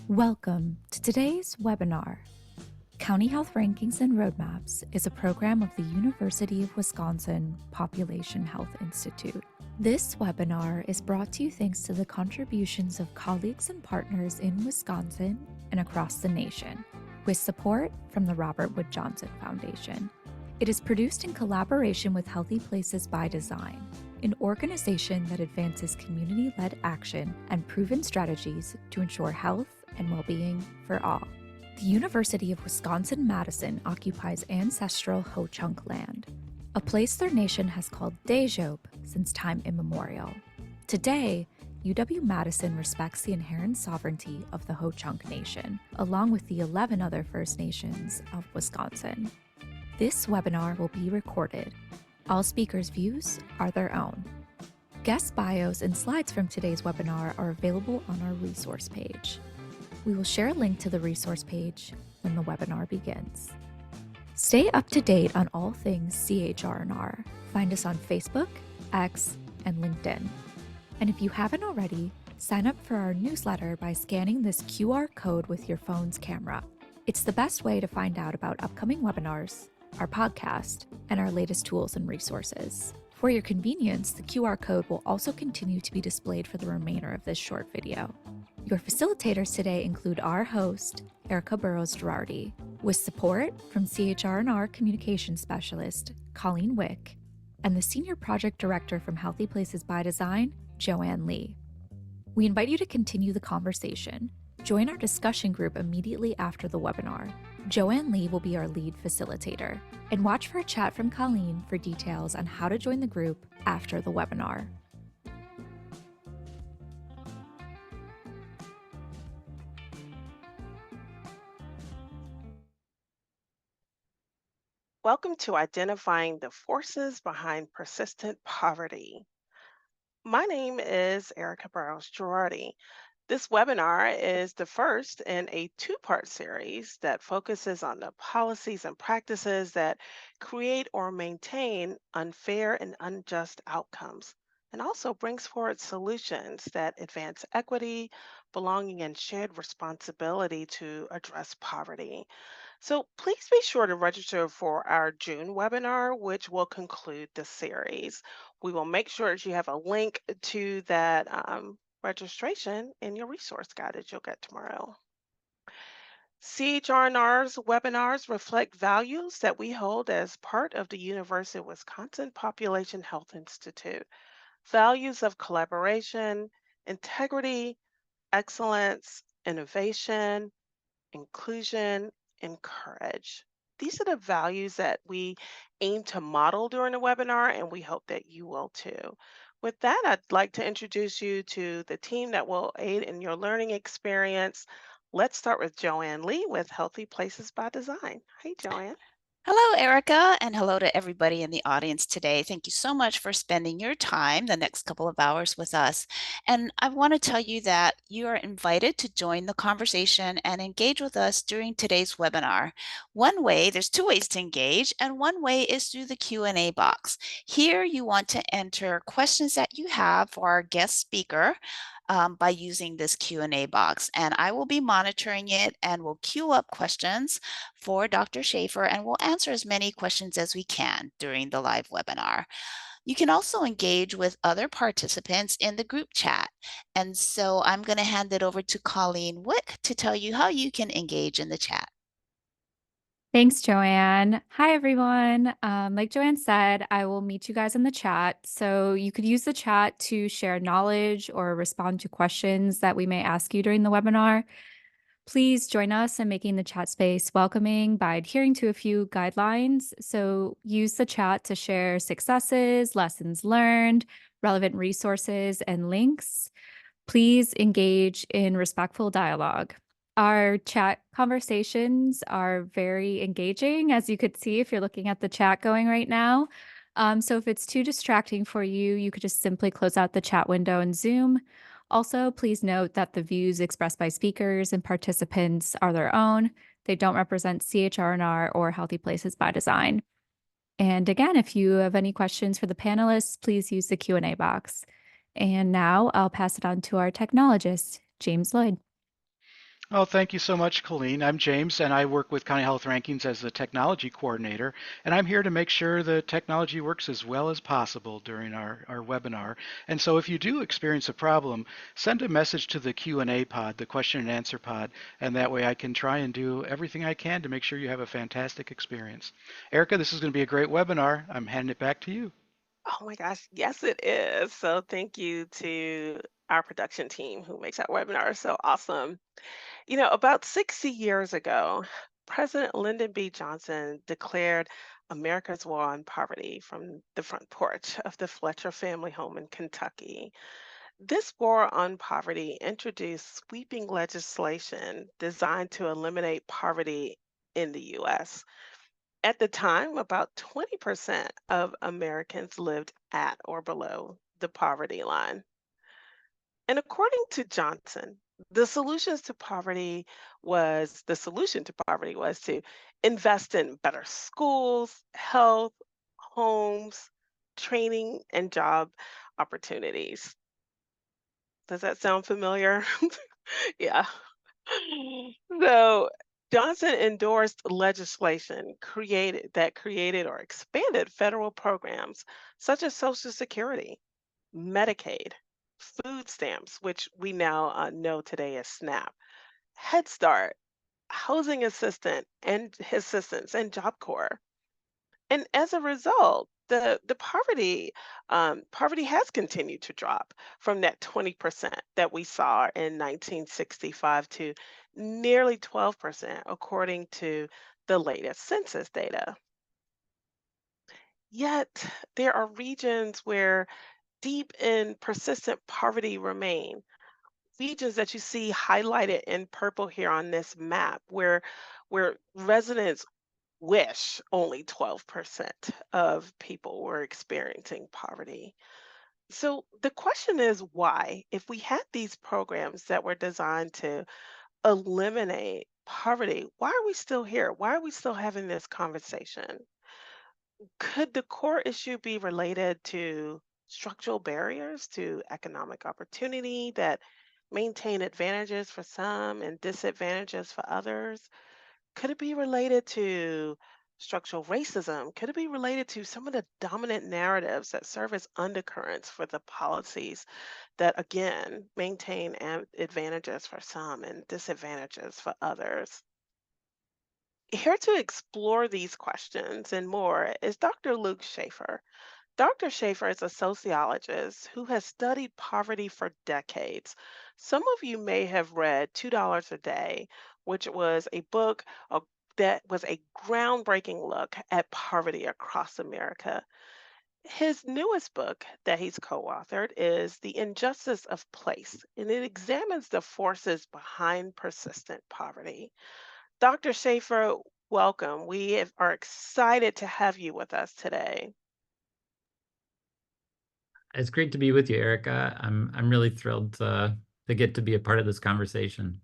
Welcome to today's webinar. County Health Rankings and Roadmaps is a program of the University of Wisconsin Population Health Institute. This webinar is brought to you thanks to the contributions of colleagues and partners in Wisconsin and across the nation, with support from the Robert Wood Johnson Foundation. It is produced in collaboration with Healthy Places by Design, an organization that advances community-led action and proven strategies to ensure health and well-being for all. The University of Wisconsin-Madison occupies ancestral Ho-Chunk land, a place their nation has called Dejob since time immemorial. Today, UW-Madison respects the inherent sovereignty of the Ho-Chunk Nation, along with the 11 other First Nations of Wisconsin. This webinar will be recorded. All speakers' views are their own. Guest bios and slides from today's webinar are available on our resource page. We will share a link to the resource page when the webinar begins. Stay up to date on all things CHR&R. Find us on Facebook, X, and LinkedIn. And if you haven't already, sign up for our newsletter by scanning this QR code with your phone's camera. It's the best way to find out about upcoming webinars, our podcast, and our latest tools and resources. For your convenience, the QR code will also continue to be displayed for the remainder of this short video. Your facilitators today include our host, Erica Burrows-Girardi, with support from CHR&R Communications Specialist, Colleen Wick, and the Senior Project Director from Healthy Places by Design, Joanne Lee. We invite you to continue the conversation. Join our discussion group immediately after the webinar. Joanne Lee will be our lead facilitator, and watch for a chat from Colleen for details on how to join the group after the webinar. Welcome to Identifying the Forces Behind Persistent Poverty. My name is Erica Burrows-Girardi. This webinar is the first in a two-part series that focuses on the policies and practices that create or maintain unfair and unjust outcomes, and also brings forward solutions that advance equity, belonging, and shared responsibility to address poverty. So please be sure to register for our June webinar, which will conclude the series. We will make sure that you have a link to that registration in your resource guide that you'll get tomorrow. CHR&R's webinars reflect values that we hold as part of the University of Wisconsin Population Health Institute. Values of collaboration, integrity, excellence, innovation, inclusion, and courage. These are the values that we aim to model during the webinar, and we hope that you will too. With that, I'd like to introduce you to the team that will aid in your learning experience. Let's start with Joanne Lee with Healthy Places by Design. Hey, Joanne. Hello, Erica, and hello to everybody in the audience today. Thank you so much for spending your time the next couple of hours with us. And I want to tell you that you are invited to join the conversation and engage with us during today's webinar. There's two ways to engage, and one way is through the Q&A box. Here you want to enter questions that you have for our guest speaker by using this Q&A box. And I will be monitoring it and will queue up questions for Dr. Schaefer, and we'll answer as many questions as we can during the live webinar. You can also engage with other participants in the group chat. And so I'm going to hand it over to Colleen Wick to tell you how you can engage in the chat. Thanks, Joanne. Hi, everyone. Like Joanne said, I will meet you guys in the chat. So you could use the chat to share knowledge or respond to questions that we may ask you during the webinar. Please join us in making the chat space welcoming by adhering to a few guidelines. So use the chat to share successes, lessons learned, relevant resources, and links. Please engage in respectful dialogue. Our chat conversations are very engaging, as you could see if you're looking at the chat going right now. So if it's too distracting for you, you could just simply close out the chat window in Zoom. Also, please note that the views expressed by speakers and participants are their own. They don't represent CHR&R or Healthy Places by Design. And again, if you have any questions for the panelists, please use the Q&A box. And now I'll pass it on to our technologist, James Lloyd. Oh, thank you so much, Colleen. I'm James, and I work with County Health Rankings as the technology coordinator, and I'm here to make sure the technology works as well as possible during our webinar. And so if you do experience a problem, send a message to the Q&A pod, the question and answer pod, and that way I can try and do everything I can to make sure you have a fantastic experience. Erica, this is going to be a great webinar. I'm handing it back to you. Oh my gosh, yes, it is. So thank you to our production team who makes our webinar so awesome. About 60 years ago, President Lyndon B. Johnson declared America's war on poverty from the front porch of the Fletcher family home in Kentucky. This war on poverty introduced sweeping legislation designed to eliminate poverty in the U.S. At the time, about 20% of Americans lived at or below the poverty line. And according to Johnson, the solution to poverty was to invest in better schools, health, homes, training, and job opportunities. Does that sound familiar? Yeah. So Johnson endorsed legislation created or expanded federal programs such as Social Security, Medicaid, food stamps, which we now know today as SNAP, Head Start, housing assistance, and Job Corps. And as a result, the poverty has continued to drop from that 20% that we saw in 1965 to nearly 12%, according to the latest census data. Yet there are regions where deep and persistent poverty remain. Regions that you see highlighted in purple here on this map, where residents wish only 12% of people were experiencing poverty. So the question is why? If we had these programs that were designed to eliminate poverty, why are we still here? Why are we still having this conversation? Could the core issue be related to structural barriers to economic opportunity that maintain advantages for some and disadvantages for others? Could it be related to structural racism? Could it be related to some of the dominant narratives that serve as undercurrents for the policies that, again, maintain advantages for some and disadvantages for others? Here to explore these questions and more is Dr. Luke Schaefer. Dr. Schaefer is a sociologist who has studied poverty for decades. Some of you may have read $2 a Day, which was a book that was a groundbreaking look at poverty across America. His newest book that he's co authored is The Injustice of Place, and it examines the forces behind persistent poverty. Dr. Schaefer, welcome. Are excited to have you with us today. It's great to be with you, Erica. I'm really thrilled to get to be a part of this conversation.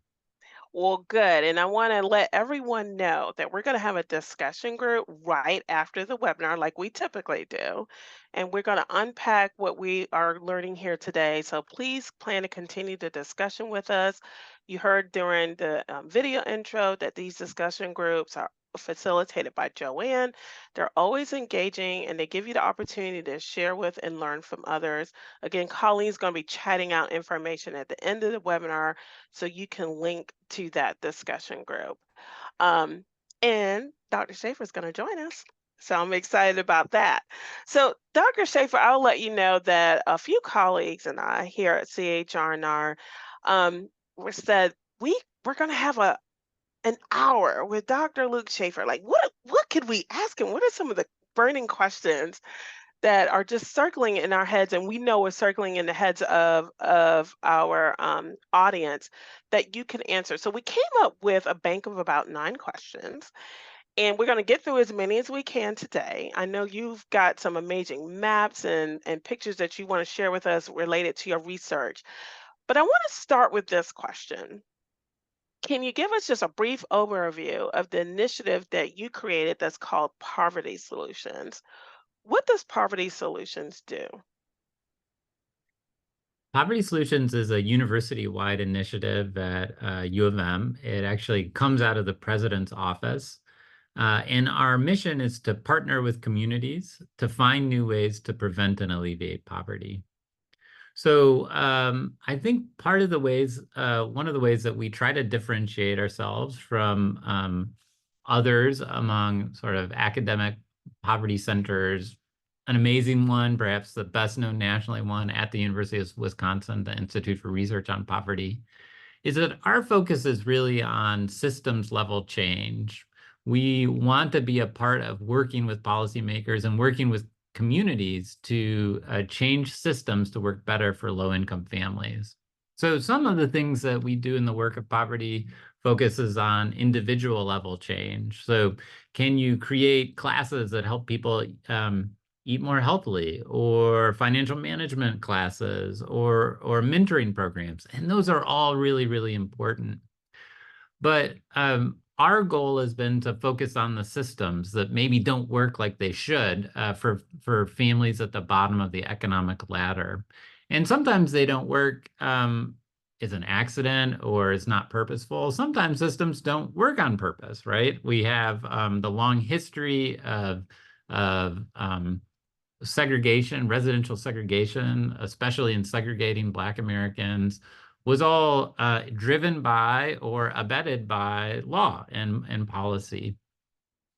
Well, good. And I want to let everyone know that we're going to have a discussion group right after the webinar, like we typically do. And we're going to unpack what we are learning here today. So please plan to continue the discussion with us. You heard during the video intro that these discussion groups are facilitated by Joanne. They're always engaging and they give you the opportunity to share with and learn from others. Again, Colleen's going to be chatting out information at the end of the webinar so you can link to that discussion group. Um, and Dr. Schaefer is going to join us. So I'm excited about that. So, Dr. Schaefer, I'll let you know that a few colleagues and I here at CHRNR were said we're going to have an hour with Dr. Luke Schaefer. Like, what could we ask him? What are some of the burning questions that are just circling in our heads, and we know are circling in the heads of our audience that you can answer. So we came up with a bank of about 9 questions, and we're going to get through as many as we can today. I know you've got some amazing maps and pictures that you want to share with us related to your research, but I want to start with this question. Can you give us just a brief overview of the initiative that you created that's called Poverty Solutions? What does Poverty Solutions do? Poverty Solutions is a university-wide initiative at U of M. It actually comes out of the president's office. And our mission is to partner with communities to find new ways to prevent and alleviate poverty. So I think part of the ways, one of the ways that we try to differentiate ourselves from others among sort of academic poverty centers, an amazing one, perhaps the best known nationally one at the University of Wisconsin, the Institute for Research on Poverty, is that our focus is really on systems level change. We want to be a part of working with policymakers and working with communities to change systems to work better for low-income families. So some of the things that we do in the work of poverty focuses on individual level change. So can you create classes that help people eat more healthily, or financial management classes, or mentoring programs? And those are all really, really important. But our goal has been to focus on the systems that maybe don't work like they should for families at the bottom of the economic ladder. And sometimes they don't work as an accident or is not purposeful. Sometimes systems don't work on purpose, right? We have the long history of segregation, residential segregation, especially in segregating Black Americans, was all driven by or abetted by law and policy.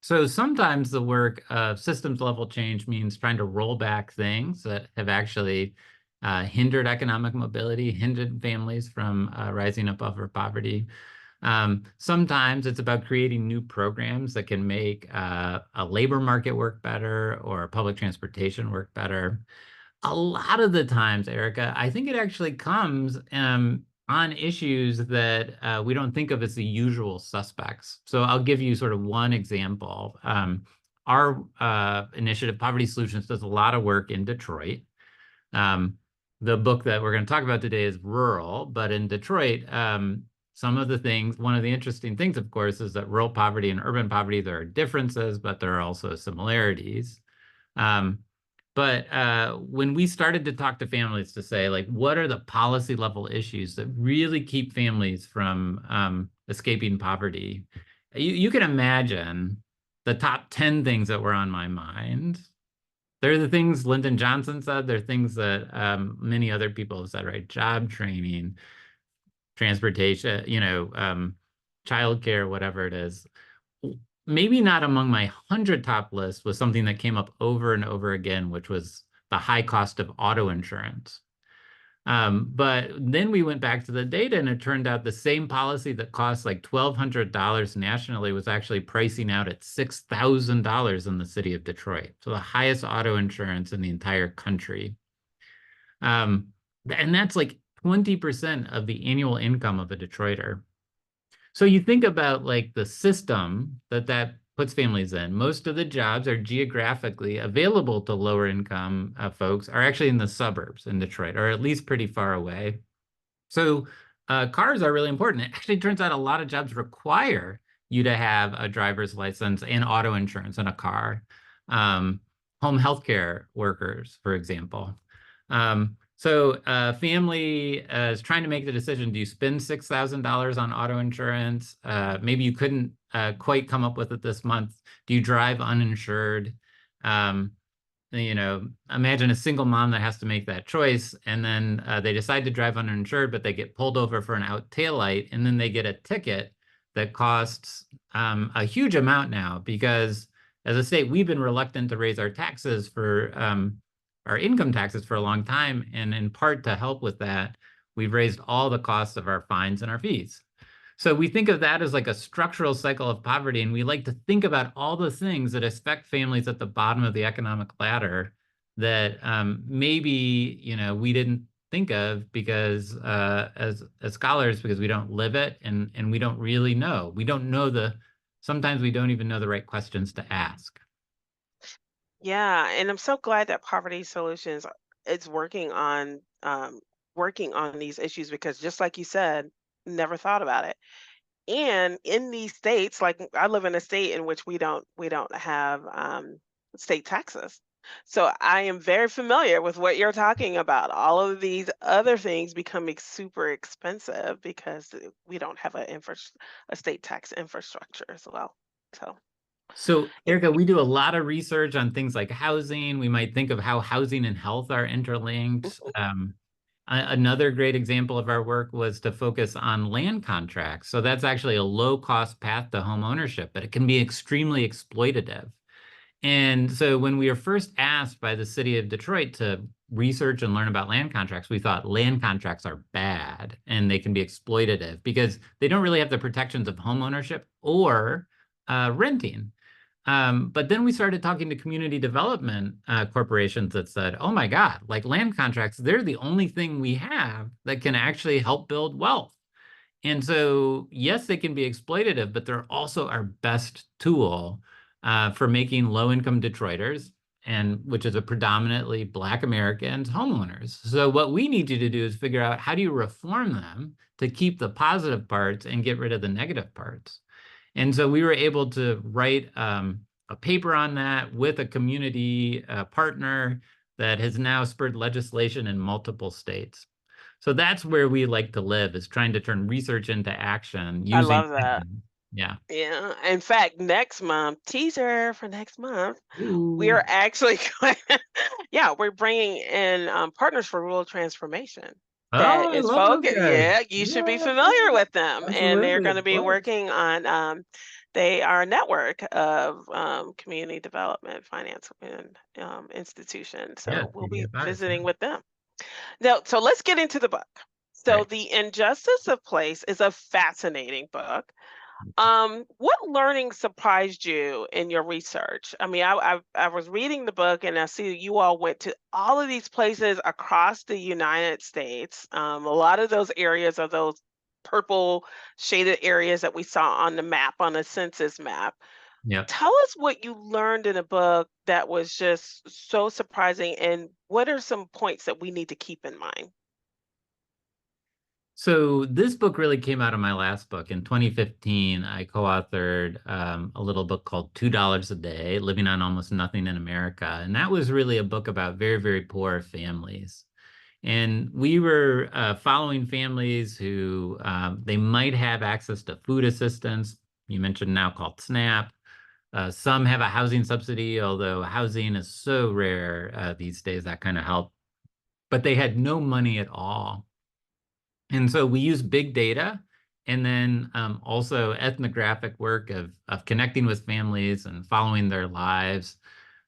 So sometimes the work of systems level change means trying to roll back things that have actually hindered economic mobility, hindered families from rising above poverty. Sometimes it's about creating new programs that can make a labor market work better or public transportation work better. A lot of the times, Erica, I think it actually comes on issues that we don't think of as the usual suspects. So I'll give you sort of one example. Our initiative, Poverty Solutions, does a lot of work in Detroit. The book that we're going to talk about today is rural, but in Detroit, some of the things, one of the interesting things, of course, is that rural poverty and urban poverty, there are differences, but there are also similarities. But when we started to talk to families to say, like, what are the policy level issues that really keep families from escaping poverty? You can imagine the top 10 things that were on my mind. They're the things Lyndon Johnson said. They're things that many other people have said, right? Job training, transportation, childcare, whatever it is. Maybe not among my 100 top list was something that came up over and over again, which was the high cost of auto insurance. But then we went back to the data, and it turned out the same policy that costs like $1,200 nationally was actually pricing out at $6,000 in the city of Detroit. So the highest auto insurance in the entire country. And that's like 20% of the annual income of a Detroiter. So you think about like the system that puts families in. Most of the jobs are geographically available to lower income folks are actually in the suburbs in Detroit, or at least pretty far away. So cars are really important. It actually turns out a lot of jobs require you to have a driver's license and auto insurance in a car. Home healthcare workers, for example. So a family is trying to make the decision, do you spend $6,000 on auto insurance? Maybe you couldn't quite come up with it this month. Do you drive uninsured? Imagine a single mom that has to make that choice, and then they decide to drive uninsured, but they get pulled over for an out taillight, and then they get a ticket that costs a huge amount now, because as a state, we've been reluctant to raise our taxes for our income taxes for a long time. And in part to help with that, we've raised all the costs of our fines and our fees. So we think of that as like a structural cycle of poverty. And we like to think about all the things that affect families at the bottom of the economic ladder that maybe, we didn't think of because as scholars, because we don't live it and we don't really know. We don't know sometimes we don't even know the right questions to ask. Yeah, and I'm so glad that Poverty Solutions is working on these issues, because just like you said, never thought about it. And in these states, like I live in a state in which we don't have state taxes. So I am very familiar with what you're talking about. All of these other things becoming super expensive because we don't have a state tax infrastructure as well. So, So, yeah. Erica, we do a lot of research on things like housing. We might think of how housing and health are interlinked. Mhm. Another great example of our work was to focus on land contracts. So that's actually a low-cost path to home ownership, but it can be extremely exploitative. And so when we were first asked by the city of Detroit to research and learn about land contracts, we thought land contracts are bad and they can be exploitative because they don't really have the protections of home ownership or renting. But then we started talking to community development corporations that said, oh my God, like land contracts, they're the only thing we have that can actually help build wealth. And so, yes, they can be exploitative, but they're also our best tool for making low-income Detroiters, and which is a predominantly Black Americans, homeowners. So what we need you to do is figure out how do you reform them to keep the positive parts and get rid of the negative parts. And so we were able to write a paper on that with a community partner that has now spurred legislation in multiple states. So that's where we like to live, is trying to turn research into action I using, love that. yeah. Yeah. In fact, next month, teaser for next month, we Ooh. are actually yeah, we're bringing in partners for rural transformation Oh, that I is love those focused. guys. Yeah, you should be familiar Yeah, with them, and they're absolutely, going to of be course. working on. They are a network of community development finance and institutions, Yeah, so we'll be CDFIs, yeah. visiting with them. Now, so let's get into the book. So, Great. The Injustice of Place is a fascinating book. What learning surprised you in your research? I mean, I was reading the book and I see you all went to all of these places across the United States. A lot of those areas are those purple shaded areas that we saw on the map, on the census map. Yep. Tell us what you learned in a book that was just so surprising, and what are some points that we need to keep in mind? So this book really came out of my last book. In 2015, I co-authored a little book called $2 a Day, Living on Almost Nothing in America. And that was really a book about very, very poor families. And we were following families who they might have access to food assistance. You mentioned now called SNAP. Some have a housing subsidy, although housing is so rare these days, that kind of help. But they had no money at all. And so we use big data and then also ethnographic work of connecting with families and following their lives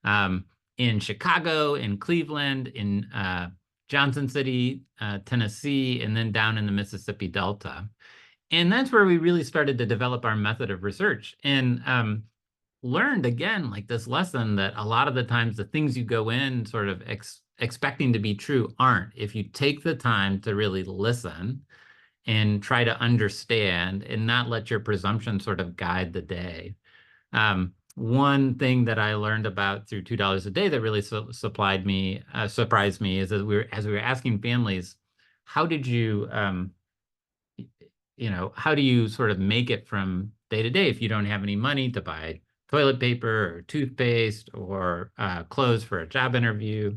um, in Chicago, in Cleveland, in Johnson City, Tennessee, and then down in the Mississippi Delta. And that's where we really started to develop our method of research and learned again, like this lesson that a lot of the times the things you go in sort of expecting to be true aren't. If you take the time to really listen and try to understand and not let your presumption sort of guide the day. One thing that I learned about through $2 a Day that really surprised me is that as we were asking families, how did you, how do you sort of make it from day to day if you don't have any money to buy toilet paper or toothpaste or clothes for a job interview?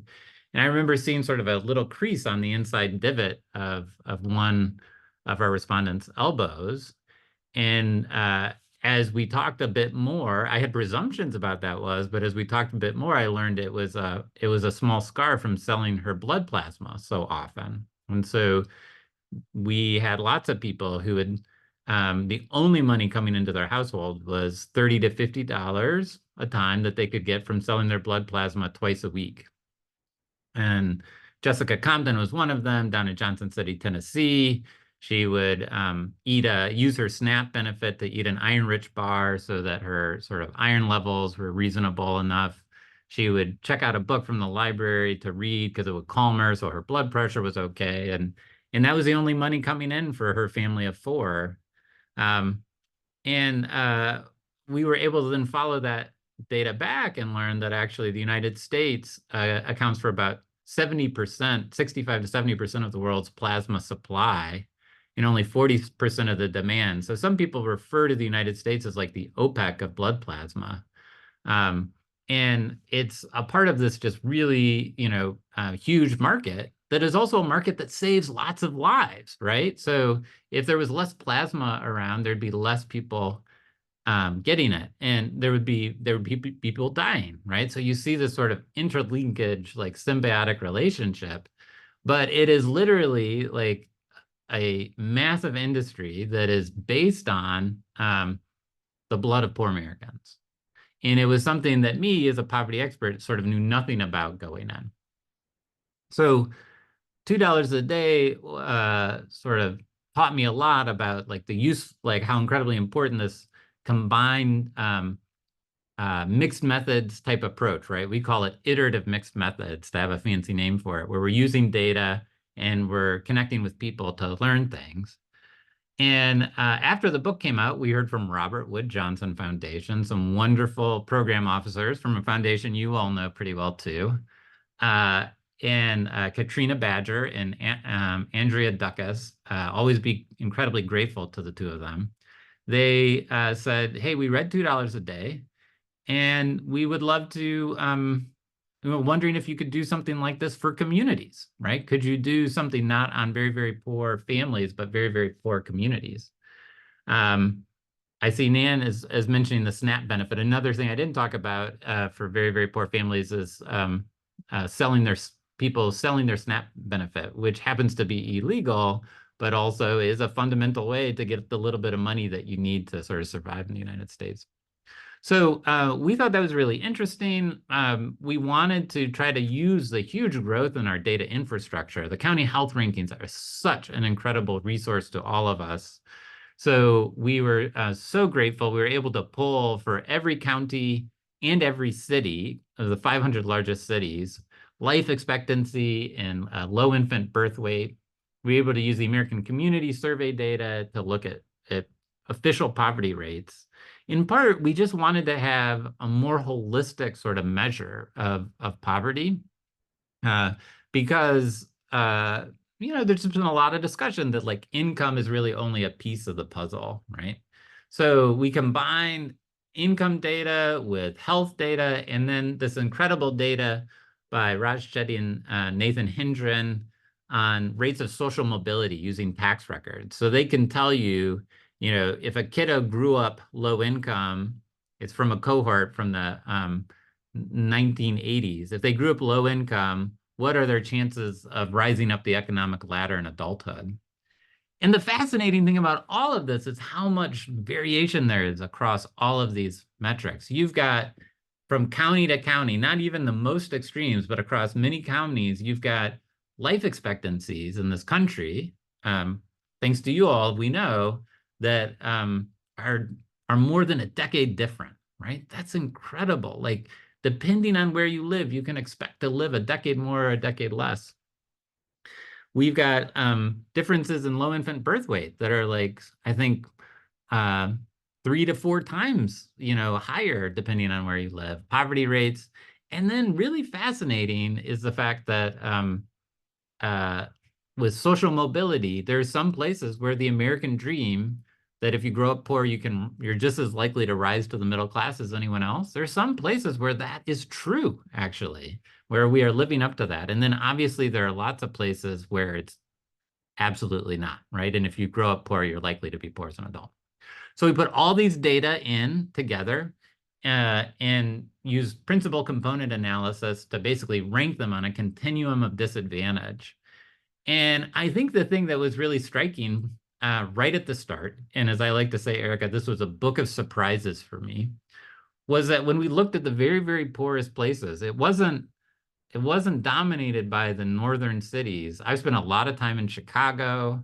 And I remember seeing sort of a little crease on the inside divot of one of our respondents' elbows. And as we talked a bit more, I had presumptions about but as we talked a bit more, I learned it was a small scar from selling her blood plasma so often. And so we had lots of people who had the only money coming into their household was $30 to $50 a time that they could get from selling their blood plasma twice a week. And Jessica Compton was one of them down in Johnson City, Tennessee. She would use her SNAP benefit to eat an iron-rich bar so that her sort of iron levels were reasonable enough. She would check out a book from the library to read because it would calm her, so her blood pressure was okay. And that was the only money coming in for her family of four. Um, and we were able to then follow that data back and learn that actually the United States accounts for about 70%, 65 to 70% of the world's plasma supply and only 40% of the demand. So some people refer to the United States as like the OPEC of blood plasma. Um, And it's a part of this just really, huge market that is also a market that saves lots of lives, right? So if there was less plasma around, there'd be less people getting it, and there would be people dying, right? So you see this sort of interlinkage, like symbiotic relationship, but it is literally like a massive industry that is based on the blood of poor Americans. And it was something that me, as a poverty expert, sort of knew nothing about going in. So $2 a day sort of taught me a lot about like the use, like how incredibly important this combined mixed methods type approach, right? We call it iterative mixed methods to have a fancy name for it, where we're using data and we're connecting with people to learn things. And after the book came out, we heard from Robert Wood Johnson Foundation, some wonderful program officers from a foundation you all know pretty well too, and Katrina Badger and Andrea Ducas. Always be incredibly grateful to the two of them. They said, hey, we read $2 a day, and we would love to, we were wondering if you could do something like this for communities, right? Could you do something not on very, very poor families, but very, very poor communities? I see Nan is mentioning the SNAP benefit. Another thing I didn't talk about for very, very poor families is selling their SNAP benefit, which happens to be illegal, but also is a fundamental way to get the little bit of money that you need to sort of survive in the United States. So we thought that was really interesting. We wanted to try to use the huge growth in our data infrastructure. The county health rankings are such an incredible resource to all of us. So we were so grateful. We were able to pull for every county and every city of the 500 largest cities, life expectancy and low infant birth weight. We were able to use the American Community Survey data to look at official poverty rates. In part, we just wanted to have a more holistic sort of measure of poverty because, there's been a lot of discussion that like income is really only a piece of the puzzle, right? So we combined income data with health data, and then this incredible data by Raj Chetty and Nathan Hindren on rates of social mobility using tax records. So they can tell you, if a kiddo grew up low income, it's from a cohort from the 1980s. If they grew up low income, what are their chances of rising up the economic ladder in adulthood? And the fascinating thing about all of this is how much variation there is across all of these metrics. You've got from county to county, not even the most extremes, but across many counties, you've got life expectancies in this country, thanks to you all, we know that are more than a decade different, right? That's incredible. Like, depending on where you live, you can expect to live a decade more or a decade less. We've got differences in low infant birth weight that are like, I think, 3 to 4 times, higher depending on where you live. Poverty rates. And then really fascinating is the fact that with social mobility, there's some places where the American dream that if you grow up poor, you're just as likely to rise to the middle class as anyone else. There's some places where that is true, actually, where we are living up to that. And then obviously there are lots of places where it's absolutely not, right? And if you grow up poor, you're likely to be poor as an adult. So we put all these data in together and use principal component analysis to basically rank them on a continuum of disadvantage. And I think the thing that was really striking right at the start, and as I like to say, Erica, this was a book of surprises for me, was that when we looked at the very, very poorest places, it wasn't dominated by the northern cities. I've spent a lot of time in Chicago.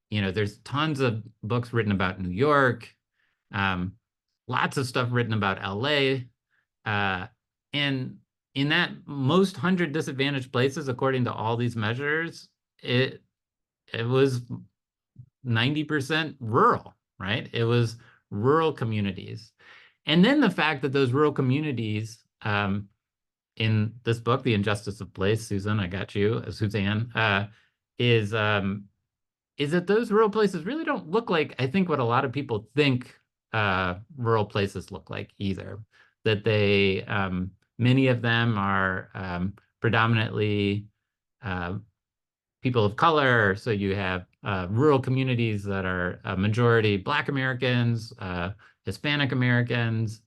There's tons of books written about New York, lots of stuff written about LA. And in that most 100 disadvantaged places, according to all these measures, it was 90% rural, right? It was rural communities. And then the fact that those rural communities, in this book, The Injustice of Place, Susan, I got you, Suzanne, is that those rural places really don't look like, I think, what a lot of people think rural places look like either. That they Many of them are predominantly people of color. So you have rural communities that are a majority Black Americans, Hispanic Americans,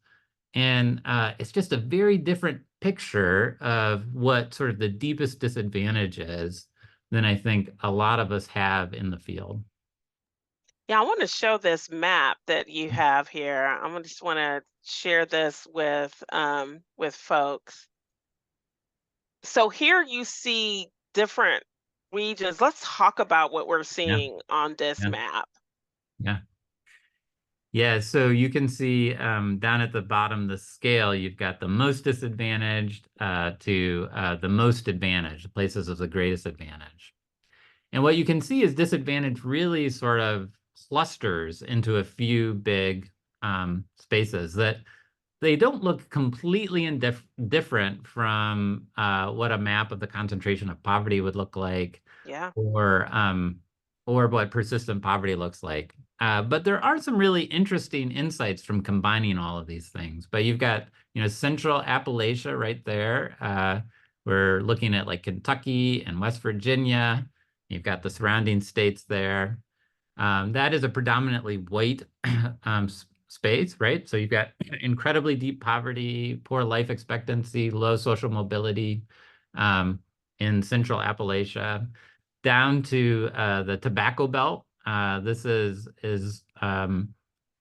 and it's just a very different picture of what sort of the deepest disadvantage is than I think a lot of us have in the field. Yeah, I want to show this map that you have here. Just want to share this with folks. So here you see different regions. Let's talk about what we're Yeah, seeing on this yeah, map. yeah. Yeah, so you can see down at the bottom the scale, you've got the most disadvantaged to the most advantaged, the places of the greatest advantage. And what you can see is disadvantage really sort of clusters into a few big spaces that they don't look completely different from what a map of the concentration of poverty would look like, Yeah. or what persistent poverty looks like. But there are some really interesting insights from combining all of these things. But you've got, central Appalachia right there. We're looking at like Kentucky and West Virginia. You've got the surrounding states there. That is a predominantly white space, right? So you've got incredibly deep poverty, poor life expectancy, low social mobility in central Appalachia, down to the Tobacco Belt. This is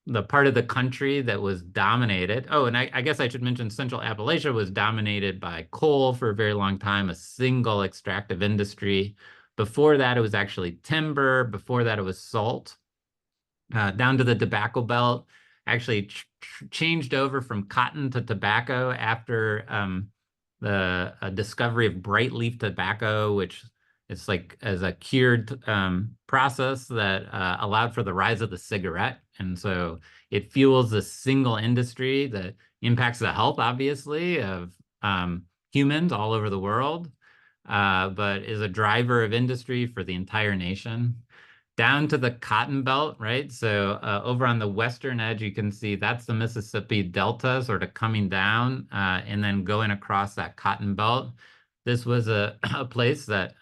the part of the country that was dominated. Oh, and I guess I should mention Central Appalachia was dominated by coal for a very long time, a single extractive industry. Before that, it was actually timber. Before that, it was salt. Down to the Tobacco Belt, actually changed over from cotton to tobacco after the discovery of bright leaf tobacco, which it's like as a cured process that allowed for the rise of the cigarette. And so it fuels a single industry that impacts the health, obviously, of humans all over the world, but is a driver of industry for the entire nation. Down to the Cotton Belt, right? So over on the western edge, you can see that's the Mississippi Delta sort of coming down and then going across that Cotton Belt. This was a place that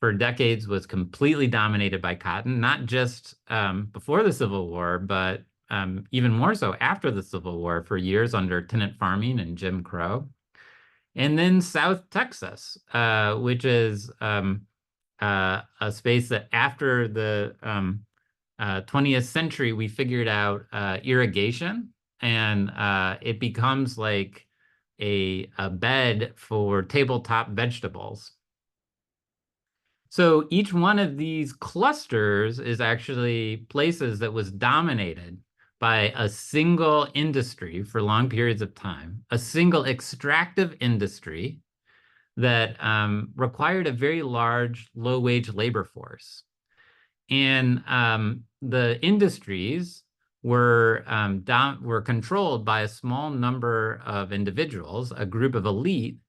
for decades was completely dominated by cotton, not just before the Civil War, but even more so after the Civil War for years under tenant farming and Jim Crow. And then South Texas, which is a space that after the 20th century, we figured out irrigation, and it becomes like a bed for tabletop vegetables. So each one of these clusters is actually places that was dominated by a single industry for long periods of time, a single extractive industry that required a very large low-wage labor force. And the industries were controlled by a small number of individuals, a group of elite,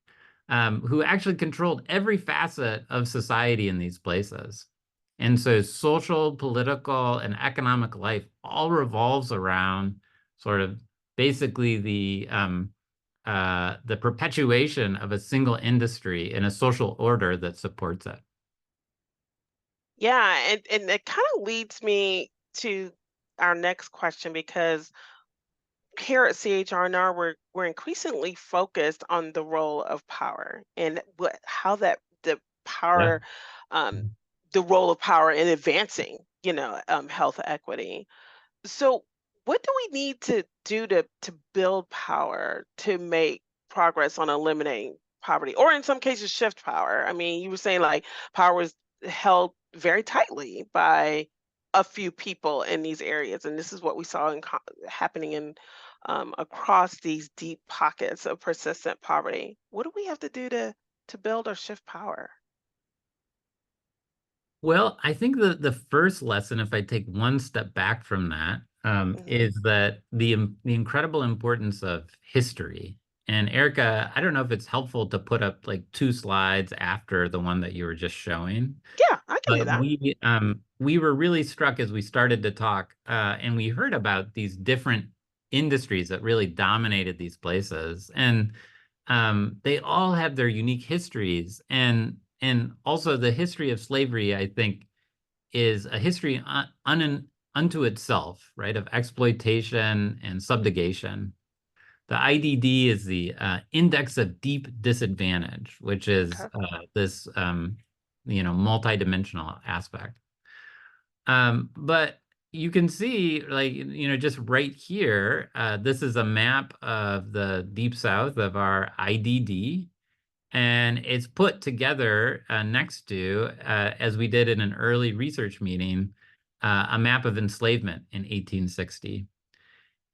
who actually controlled every facet of society in these places. And so social, political, and economic life all revolves around sort of basically the perpetuation of a single industry in a social order that supports it. Yeah, and it kind of leads me to our next question because here at CHRNR, we're increasingly focused on the role of power and how that the Yeah. power, um, the role of power in advancing, health equity. So, what do we need to do to build power to make progress on eliminating poverty, or in some cases, shift power? I mean, you were saying like power is held very tightly by a few people in these areas, and this is what we saw happening in across these deep pockets of persistent poverty. What do we have to do to build or shift power? Well, I think the first lesson, if I take one step back from that, Hmm. is that the incredible importance of history. And Erica, I don't know if it's helpful to put up like two slides after the one that you were just showing. Yeah, I can do But that. we were really struck as we started to talk, and we heard about these different industries that really dominated these places. And they all have their unique histories, and also the history of slavery, I think, is a history unto itself, right, of exploitation and subjugation. The IDD is the index of deep disadvantage, which is Okay. this multidimensional aspect. But you can see, like, just right here, this is a map of the Deep South of our IDD, and it's put together next to, as we did in an early research meeting, a map of enslavement in 1860.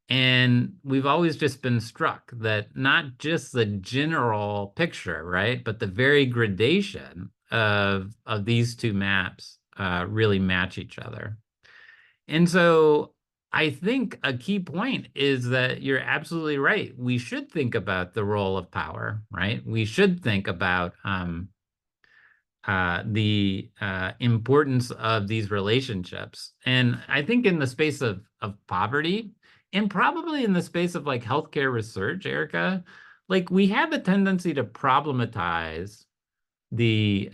And we've always just been struck that not just the general picture, right, but the very gradation of these two maps really match each other. And so I think a key point is that you're absolutely right. We should think about the role of power, right? We should think about the importance of these relationships. And I think in the space of poverty, and probably in the space of like healthcare research, Erica, like we have a tendency to problematize the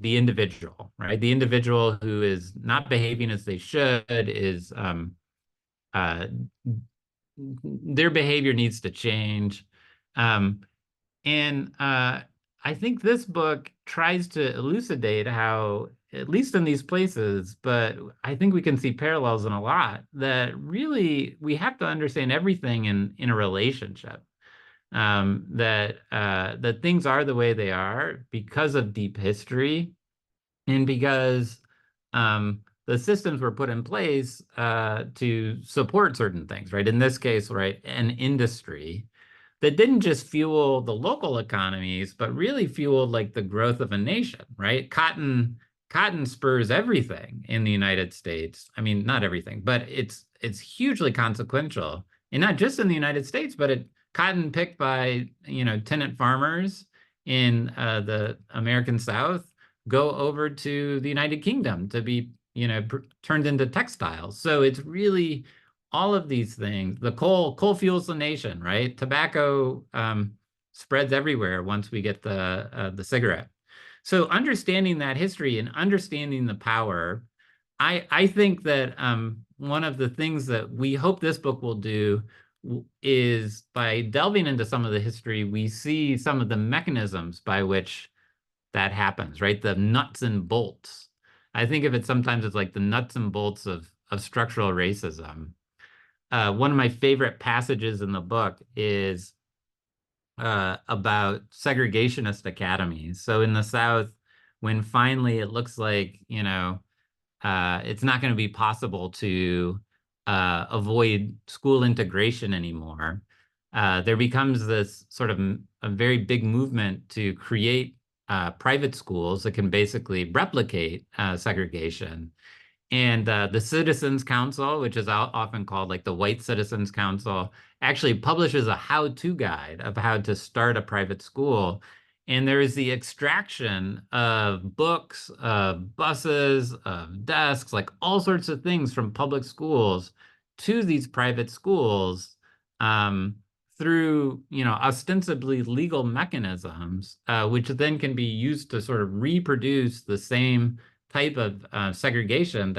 individual, right? The individual who is not behaving as they should, is uh, their behavior needs to change. And I think this book tries to elucidate how, at least in these places, but I think we can see parallels in a lot, that really we have to understand everything in a relationship. That things are the way they are because of deep history, and because the systems were put in place to support certain things, right? In this case, right, an industry that didn't just fuel the local economies, but really fueled like the growth of a nation, right? Cotton spurs everything in the United States. I mean, not everything, but it's hugely consequential, and not just in the United States, but cotton picked by tenant farmers in the American South go over to the United Kingdom to be turned into textiles. So it's really all of these things. The coal fuels the nation, right? Tobacco spreads everywhere once we get the cigarette. So understanding that history and understanding the power, I think that one of the things that we hope this book will do is, by delving into some of the history, we see some of the mechanisms by which that happens, right? The nuts and bolts. I think of it sometimes as like the nuts and bolts of structural racism. One of my favorite passages in the book is about segregationist academies. So in the South, when finally it looks like, it's not going to be possible to avoid school integration anymore, there becomes this sort of a very big movement to create private schools that can basically replicate segregation. And the Citizens Council, which is often called like the White Citizens Council, actually publishes a how-to guide of how to start a private school. And there is the extraction of books, of buses, of desks, like all sorts of things from public schools to these private schools through, ostensibly legal mechanisms, which then can be used to sort of reproduce the same type of segregation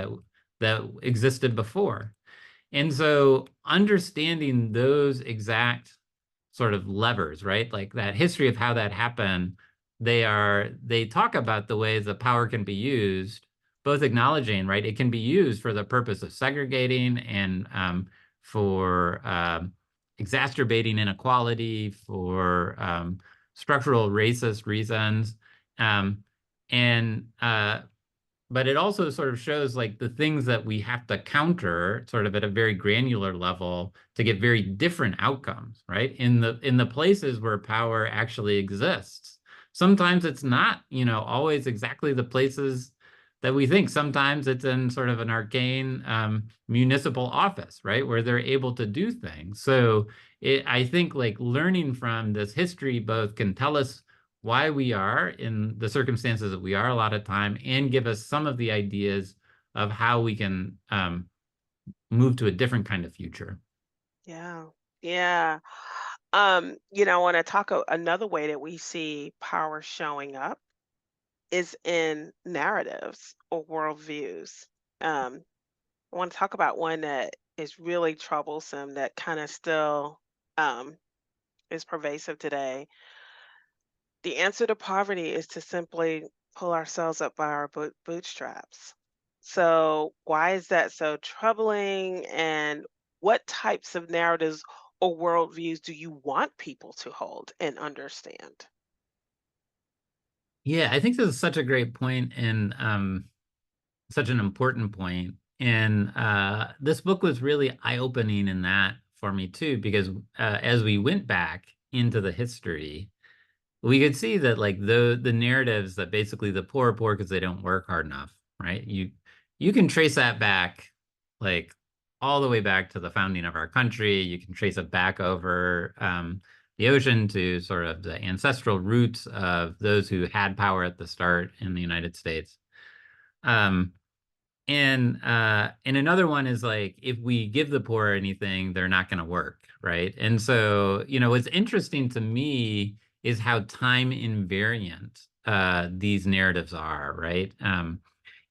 that existed before. And so understanding those exact sort of levers, right? Like that history of how that happened, they talk about the ways that power can be used, both acknowledging, right, it can be used for the purpose of segregating and for exacerbating inequality, for structural racist reasons. And but it also sort of shows like the things that we have to counter sort of at a very granular level to get very different outcomes, right? In the places where power actually exists. Sometimes it's not, always exactly the places that we think. Sometimes it's in sort of an arcane municipal office, right, where they're able to do things. So I think like learning from this history both can tell us why we are in the circumstances that we are a lot of time, and give us some of the ideas of how we can move to a different kind of future. Yeah. Yeah. I want to talk another way that we see power showing up is in narratives or worldviews. Um, I want to talk about one that is really troublesome that kind of still um, is pervasive today. The answer to poverty is to simply pull ourselves up by our bootstraps. So, why is that so troubling? And what types of narratives or worldviews do you want people to hold and understand? Yeah, I think this is such a great point and such an important point. And this book was really eye-opening in that for me too, because as we went back into the history, we could see that like the narratives that basically the poor are poor because they don't work hard enough, right? You can trace that back like all the way back to the founding of our country. You can trace it back over the ocean to sort of the ancestral roots of those who had power at the start in the United States. Um, and another one is like if we give the poor anything, they're not going to work, right? And so, what's interesting to me is how time invariant these narratives are, right?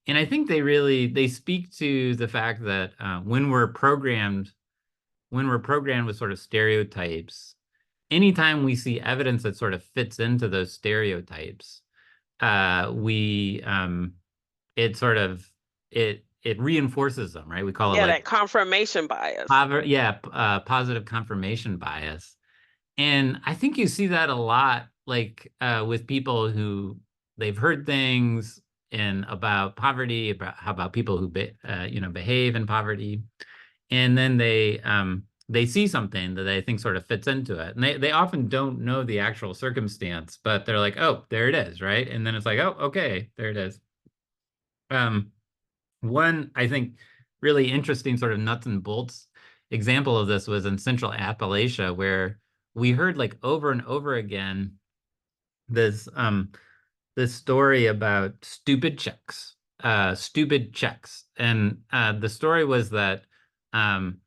And I think they speak to the fact that when we're programmed with sort of stereotypes, anytime we see evidence that sort of fits into those stereotypes, we it sort of it reinforces them, right? We call it Yeah, like that confirmation bias. positive confirmation bias. And I think you see that a lot, like with people who they've heard things and about poverty, about how about people who behave in poverty, and then they see something that they think sort of fits into it, and they often don't know the actual circumstance, but they're like, oh, there it is, right? And then it's like, oh, okay, there it is. Um, One, I think, really interesting sort of nuts and bolts example of this was in Central Appalachia, where we heard like over and over again this this story about stupid checks, and the story was that um,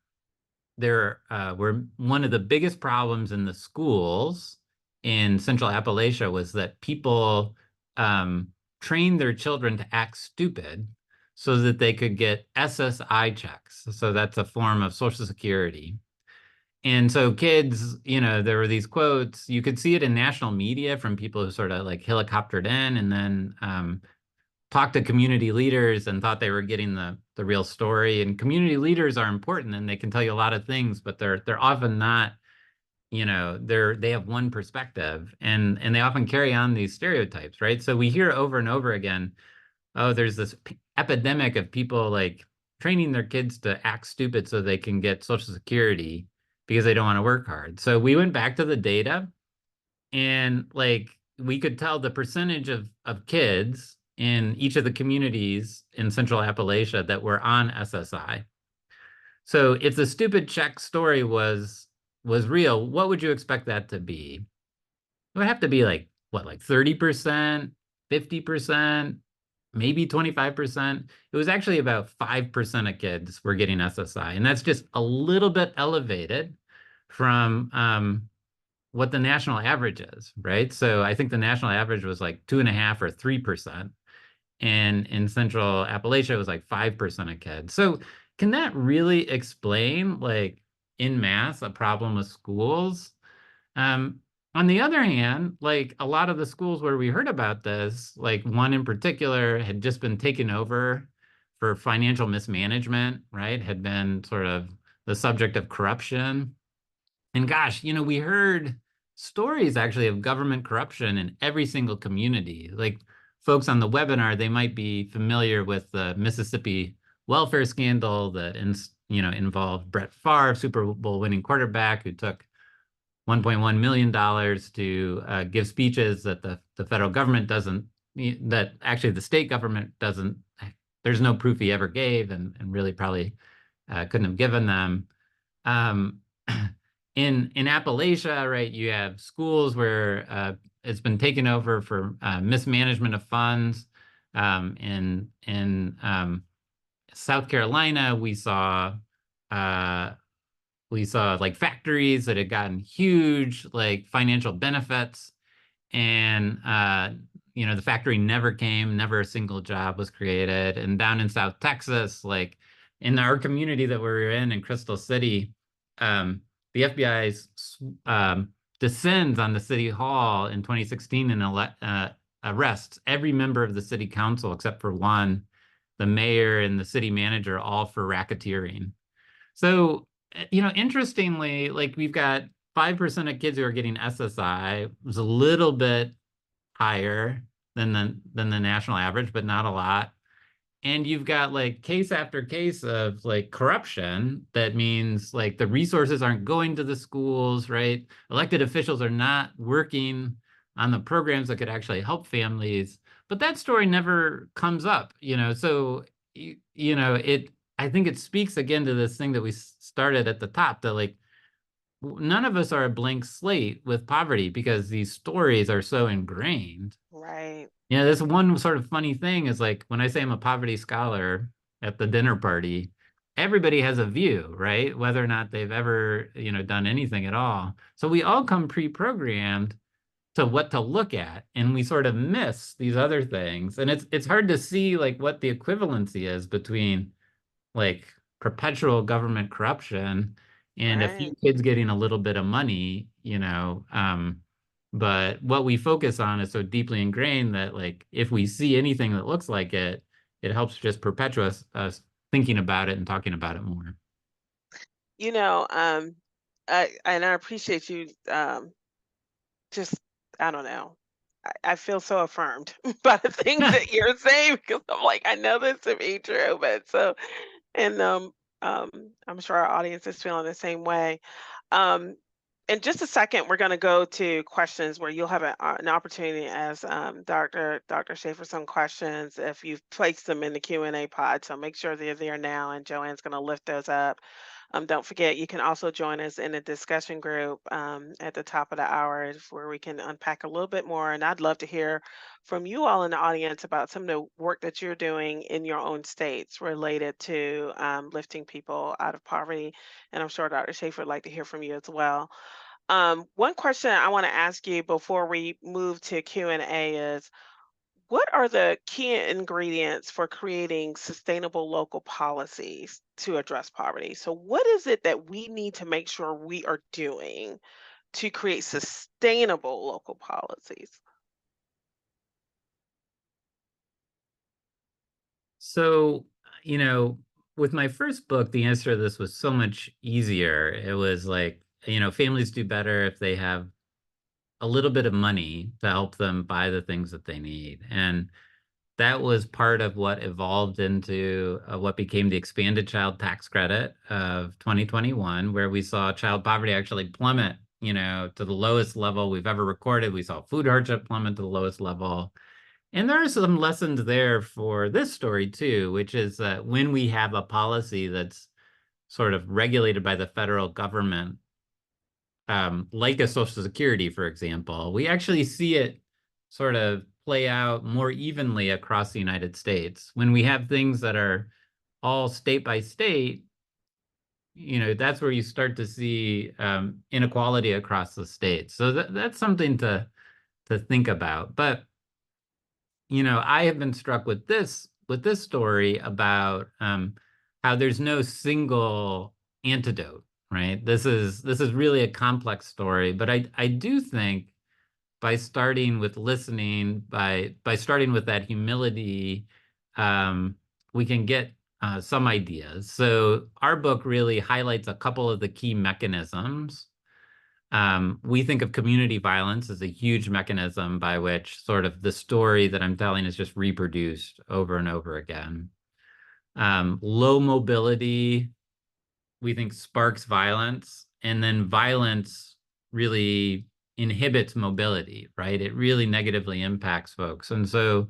there were one of the biggest problems in the schools in Central Appalachia was that people um, trained their children to act stupid so that they could get SSI checks. So that's a form of Social Security. And so kids, there were these quotes. You could see it in national media from people who sort of like helicoptered in and then talked to community leaders and thought they were getting the real story. And community leaders are important and they can tell you a lot of things, but they're often not, they have one perspective and they often carry on these stereotypes, right? So we hear over and over again, oh, there's this epidemic of people like training their kids to act stupid so they can get Social Security because they don't want to work hard. So we went back to the data and like we could tell the percentage of kids in each of the communities in Central Appalachia that were on SSI. So if the stupid check story was real, what would you expect that to be? It would have to be like what, like 30%, 50%, maybe 25%. It was actually about 5% of kids were getting SSI, and that's just a little bit elevated from what the national average is, right? So I think the national average was like 2.5 or 3%. And in Central Appalachia, it was like 5% of kids. So can that really explain, like in mass, a problem with schools? Um, on the other hand, like a lot of the schools where we heard about this, like one in particular had just been taken over for financial mismanagement, right? Had been sort of the subject of corruption. And gosh, we heard stories actually of government corruption in every single community. Like folks on the webinar, they might be familiar with the Mississippi welfare scandal that involved Brett Favre, Super Bowl winning quarterback, who took $1.1 million to give speeches that the federal government doesn't, that actually the state government doesn't, there's no proof he ever gave and really probably couldn't have given them. Um, in Appalachia, right, you have schools where it's been taken over for mismanagement of funds. In South Carolina, we saw we saw like factories that had gotten huge like financial benefits, and the factory never came, never a single job was created. And down in South Texas, like in our community that we were in Crystal City, the FBI's descends on the city hall in 2016 and arrests every member of the city council except for one, the mayor and the city manager, all for racketeering. So, interestingly, like we've got 5% of kids who are getting SSI. It was a little bit higher than the national average, but not a lot. And you've got like case after case of like corruption. That means like the resources aren't going to the schools, right? Elected officials are not working on the programs that could actually help families. But that story never comes up, So, I think it speaks again to this thing that we started at the top, that like none of us are a blank slate with poverty because these stories are so ingrained. Right. Yeah, this one sort of funny thing is like when I say I'm a poverty scholar at the dinner party, everybody has a view, right? Whether or not they've ever, done anything at all. So we all come pre-programmed to what to look at, and we sort of miss these other things. And it's hard to see like what the equivalency is between like perpetual government corruption and a few Right. kids getting a little bit of money, but what we focus on is so deeply ingrained that like if we see anything that looks like it, it helps just perpetuate us thinking about it and talking about it more. You know, I appreciate you just I don't know. I feel so affirmed by the things that you're saying because I'm like, I know this to be true, but so and um I'm sure our audience is feeling the same way. Um, in just a second, we're going to go to questions where you'll have an opportunity as Dr. Schaefer some questions if you've placed them in the Q&A pod. So make sure they're there now, and Joanne's going to lift those up. Don't forget, you can also join us in a discussion group at the top of the hour where we can unpack a little bit more. And I'd love to hear from you all in the audience about some of the work that you're doing in your own states related to lifting people out of poverty. And I'm sure Dr. Schaefer would like to hear from you as well. One question I want to ask you before we move to Q&A is, what are the key ingredients for creating sustainable local policies to address poverty? So, what is it that we need to make sure we are doing to create sustainable local policies? So, with my first book, the answer to this was so much easier. It was like, families do better if they have a little bit of money to help them buy the things that they need. And that was part of what evolved into what became the expanded child tax credit of 2021, where we saw child poverty actually plummet, to the lowest level we've ever recorded. We saw food hardship plummet to the lowest level. And there are some lessons there for this story too, which is that when we have a policy that's sort of regulated by the federal government, like a Social Security, for example, we actually see it sort of play out more evenly across the United States. When we have things that are all state by state, that's where you start to see inequality across the states. So that's something to think about. But I have been struck with this story about how there's no single antidote, right? This is really a complex story, but I do think by starting with listening, by starting with that humility, we can get some ideas. So our book really highlights a couple of the key mechanisms. We think of community violence as a huge mechanism by which sort of the story that I'm telling is just reproduced over and over again. Low mobility, we think, sparks violence, and then violence really inhibits mobility, right? It really negatively impacts folks. And so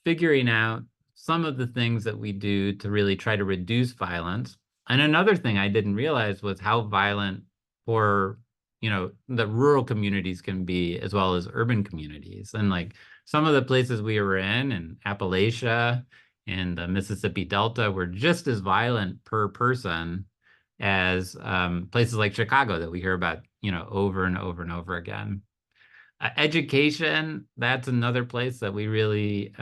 figuring out some of the things that we do to really try to reduce violence. And another thing I didn't realize was how violent poor, the rural communities can be as well as urban communities. And like some of the places we were in Appalachia and the Mississippi Delta were just as violent per person as places like Chicago that we hear about, over and over and over again. Education, that's another place that we really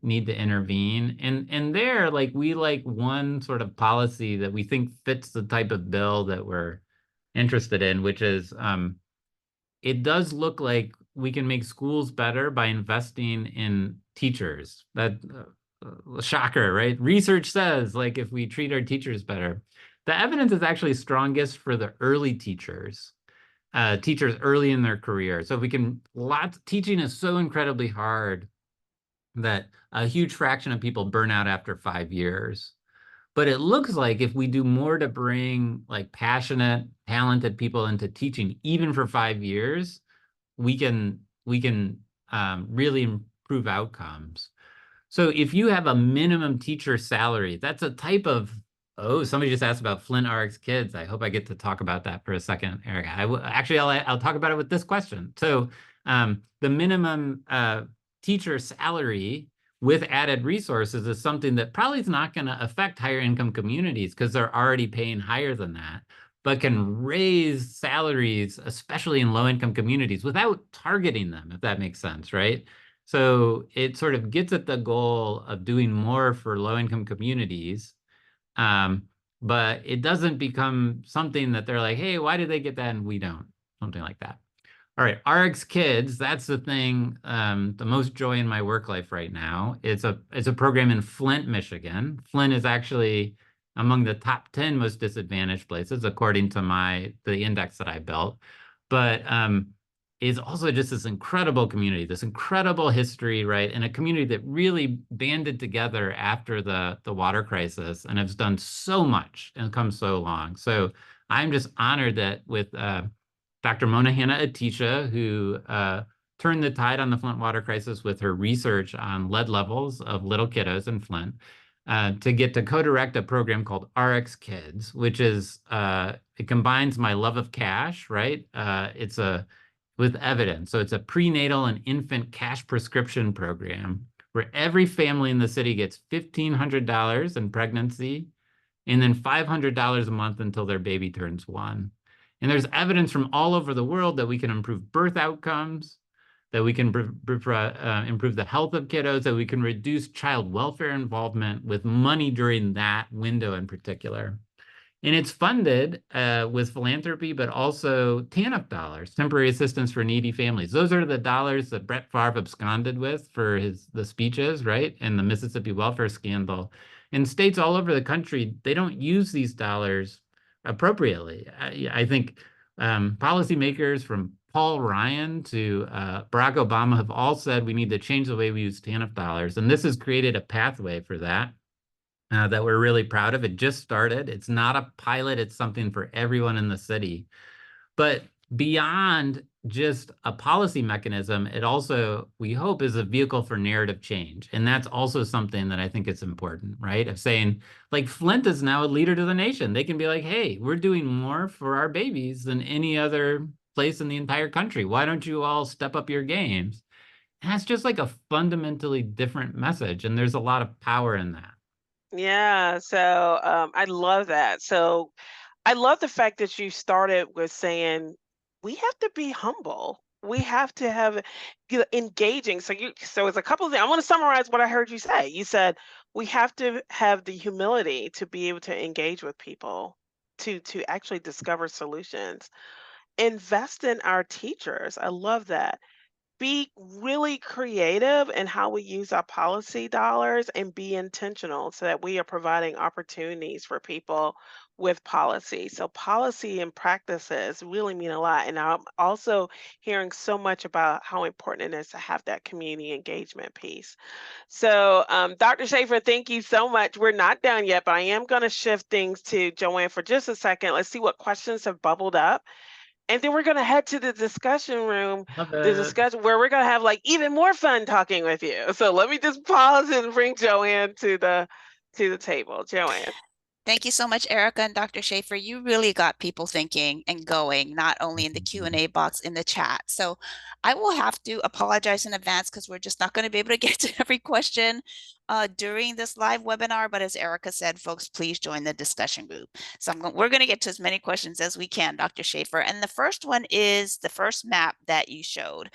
need to intervene. And there, we like one sort of policy that we think fits the type of bill that we're interested in, which is it does look like we can make schools better by investing in teachers. That shocker, right? Research says if we treat our teachers better, the evidence is actually strongest for the early teachers. Teachers early in their career. So if we can, teaching is so incredibly hard that a huge fraction of people burn out after 5 years. But it looks like if we do more to bring passionate, talented people into teaching, even for 5 years, we can really improve outcomes. So if you have a minimum teacher salary, that's a type of, somebody just asked about Flint RX Kids. I hope I get to talk about that for a second, Erica. I'll talk about it with this question. So the minimum teacher salary with added resources is something that probably is not going to affect higher income communities because they're already paying higher than that, but can raise salaries, especially in low income communities, without targeting them, if that makes sense, right? So it sort of gets at the goal of doing more for low-income communities, but it doesn't become something that they're like, hey, why did they get that and we don't? Something like that. All right, RX Kids, that's the thing, the most joy in my work life right now. It's a program in Flint, Michigan. Flint is actually among the top 10 most disadvantaged places, according to the index that I built. But is also just this incredible community, this incredible history, right? And a community that really banded together after the water crisis and has done so much and come so long. So I'm just honored that with Dr. Mona Hanna-Attisha, who turned the tide on the Flint water crisis with her research on lead levels of little kiddos in Flint, to get to co-direct a program called RX Kids, which is, it combines my love of cash, right? With evidence. So it's a prenatal and infant cash prescription program where every family in the city gets $1,500 in pregnancy and then $500 a month until their baby turns 1. And there's evidence from all over the world that we can improve birth outcomes, that we can improve the health of kiddos, that we can reduce child welfare involvement with money during that window in particular. And it's funded with philanthropy, but also TANF dollars, temporary assistance for needy families. Those are the dollars that Brett Favre absconded with for the speeches, right? And the Mississippi welfare scandal. In states all over the country, they don't use these dollars appropriately. I think policymakers from Paul Ryan to Barack Obama have all said we need to change the way we use TANF dollars. And this has created a pathway for that. That we're really proud of. It just started. It's not a pilot. It's something for everyone in the city. But beyond just a policy mechanism, it also, we hope, is a vehicle for narrative change. And that's also something that I think is important, right? Of saying, Flint is now a leader to the nation. They can be like, hey, we're doing more for our babies than any other place in the entire country. Why don't you all step up your games? And that's just a fundamentally different message. And there's a lot of power in that. Yeah, so I love that. So I love the fact that you started with saying we have to be humble. We have to have engaging. So it's a couple of things. I want to summarize what I heard you say. You said we have to have the humility to be able to engage with people, to actually discover solutions. Invest in our teachers. I love that. Be really creative in how we use our policy dollars and be intentional so that we are providing opportunities for people with policy. So policy and practices really mean a lot. And I'm also hearing so much about how important it is to have that community engagement piece. So Dr. Schaefer, thank you so much. We're not done yet, but I am going to shift things to Joanne for just a second. Let's see what questions have bubbled up. And then we're going to head to the discussion room, the discussion where we're going to have even more fun talking with you. So let me just pause and bring Joanne to the table. Joanne. Thank you so much, Erica and Dr. Schaefer. You really got people thinking and going, not only in the Q&A box in the chat. So I will have to apologize in advance because we're just not going to be able to get to every question during this live webinar. But as Erica said, folks, please join the discussion group. So we're going to get to as many questions as we can, Dr. Schaefer. And the first one is the first map that you showed.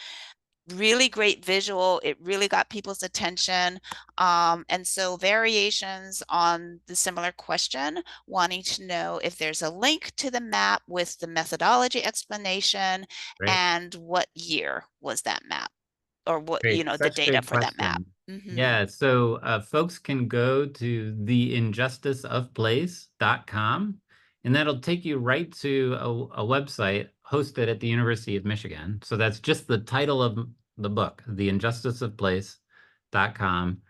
Really great visual. It really got people's attention. And so variations on the similar question, wanting to know if there's a link to the map with the methodology explanation Right. and what year was that map, or what, Great. the Such data good for that map. question. Yeah, so folks can go to theinjusticeofplace.com, and that'll take you right to a website hosted at the University of Michigan. So that's just the title of the book, theinjusticeofplace.com,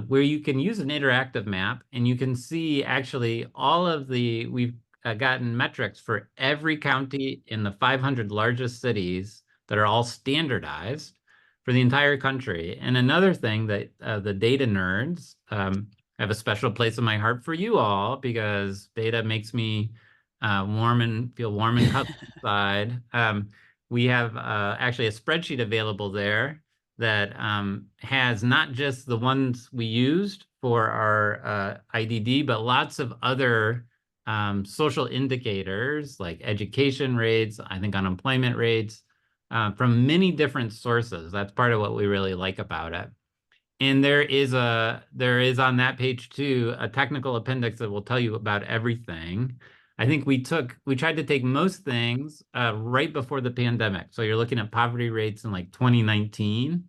where you can use an interactive map, and you can see actually all of we've gotten metrics for every county in the 500 largest cities that are all standardized for the entire country. And another thing that the data nerds have a special place in my heart for you all, because data makes me feel warm and cuddly inside. We have actually a spreadsheet available there that has not just the ones we used for our IDD, but lots of other social indicators like education rates, I think unemployment rates, from many different sources. That's part of what we really like about it. And there is on that page too, a technical appendix that will tell you about everything. I think we tried to take most things right before the pandemic. So you're looking at poverty rates in like 2019.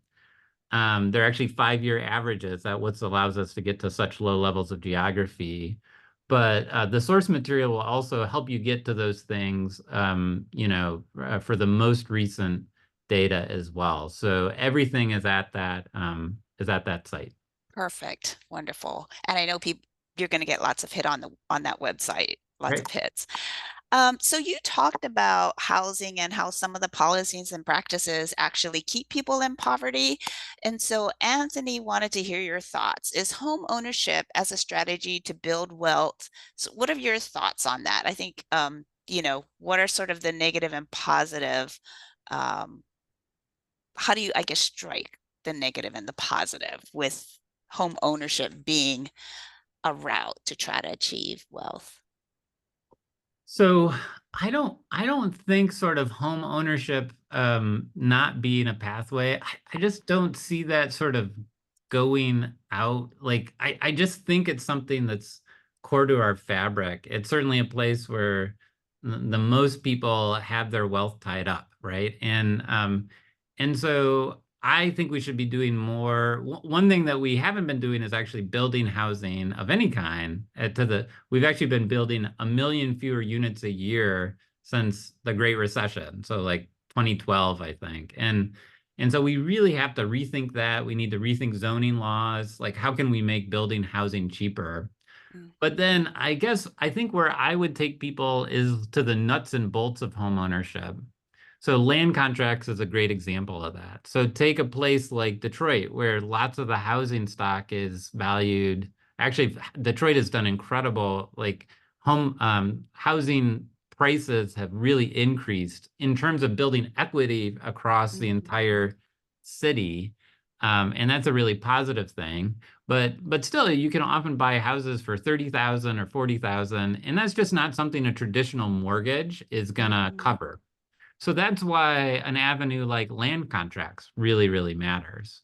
They're actually 5-year averages. That's what allows us to get to such low levels of geography. But the source material will also help you get to those things, for the most recent data as well. So everything is at that site. Perfect. Wonderful. And I know you're going to get lots of hit on that website, lots Right. of hits. So you talked about housing and how some of the policies and practices actually keep people in poverty. And so Anthony wanted to hear your thoughts. Is home ownership as a strategy to build wealth? So what are your thoughts on that? I think, what are sort of the negative and positive? How do you, I guess, strike the negative and the positive with home ownership being a route to try to achieve wealth? So I don't think sort of home ownership not being a pathway. I just don't see that sort of going out. Like I just think it's something that's core to our fabric. It's certainly a place where the most people have their wealth tied up, right? And so I think we should be doing more. One thing that we haven't been doing is actually building housing of any kind we've actually been building 1 million fewer units a year since the Great Recession. So like 2012, I think. And so we really have to rethink that. We need to rethink zoning laws. Like, how can we make building housing cheaper? But then I think where I would take people is to the nuts and bolts of home ownership. So land contracts is a great example of that. So take a place like Detroit, where lots of the housing stock is valued. Actually, Detroit has done incredible, like housing prices have really increased in terms of building equity across the entire city. And that's a really positive thing. But still, you can often buy houses for $30,000 or $40,000, and that's just not something a traditional mortgage is gonna cover. So that's why an avenue like land contracts really, really matters,